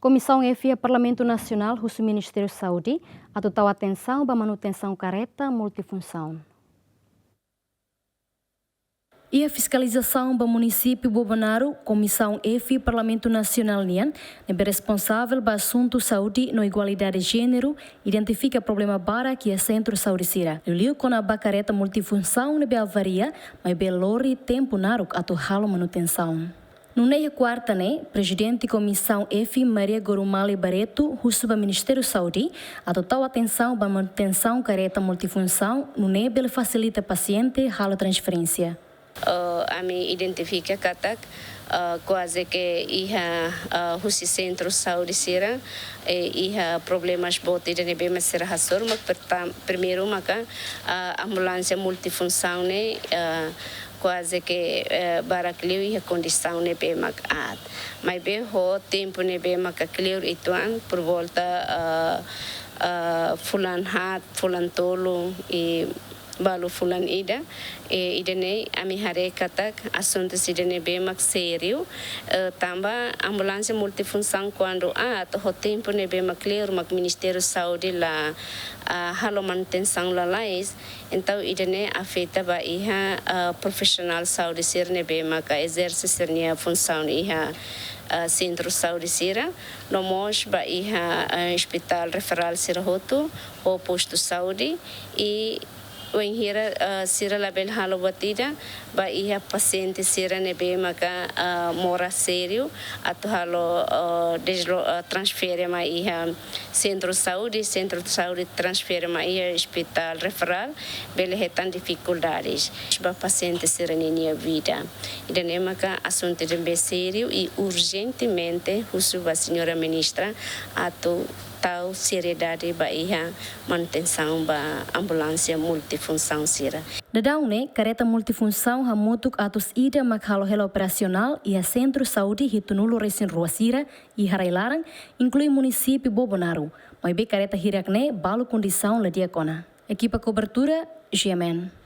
Komisaun F Parlamentu Nasional husu Ministério Saúde atau atensaun ba manutensaun kareta multifunsaun. E a fiscalização do município Bobonaro, Komisaun F Parlamentu Nasional nian, é responsável pelo assunto saúde no igualdade de gênero, identifica problema bara que é centro saúde sira. Liu com a bacareta multifunsaun nebe avaria, mas belori tempo naruk atau halo manutensaun. No neia quarta, presidente Komisaun F Maria Gorumale Barreto, husu ba Ministério Saúde, atau atenção ba manutensaun kareta multifunsaun, no neia bele facilita paciente halo transferência. A me identifica katak quase que iha husi centro saúde sira iha problemas bote de nebe mesera hasor mak primeiro maka ambulância multifunção quase que baraclio iha condição nebe mak at mas be ho tempo nebe mak clear ituan por volta fulan hat fulan tolo e balu fulan ida idene ami hare katak assunto sidene bem mak sério tamba ambulância multifunção quando to tempo ne bem mak clear mak Ministério Saúde la halo manutenção la lais então idene afeta ba iha profissional saúde ser ne bem mak exercer nia função iha centro saúde sira no mos ba iha hospital referral sira hoto o posto saúde e o enhira sira label halo batida ba iha paciente sira nebe maka mora sério atau halo transfere ma iha centro saúde transfere ma iha hospital referral bele hetan dificuldades ba paciente sira nenia vida idane maka assunto de sério e urgentemente husu ba senhora ministra atau tal seriedade ba iha manutenção ba ambulância multifunção sira. Dadau kareta multifunção hamutuk atus ida makhalo hela operasional e a centro saúde hitunulo resin ruasira e harailarang inclui município Bobonaro. Mas be kareta hirak balu condição la diakona. Equipa cobertura GMN.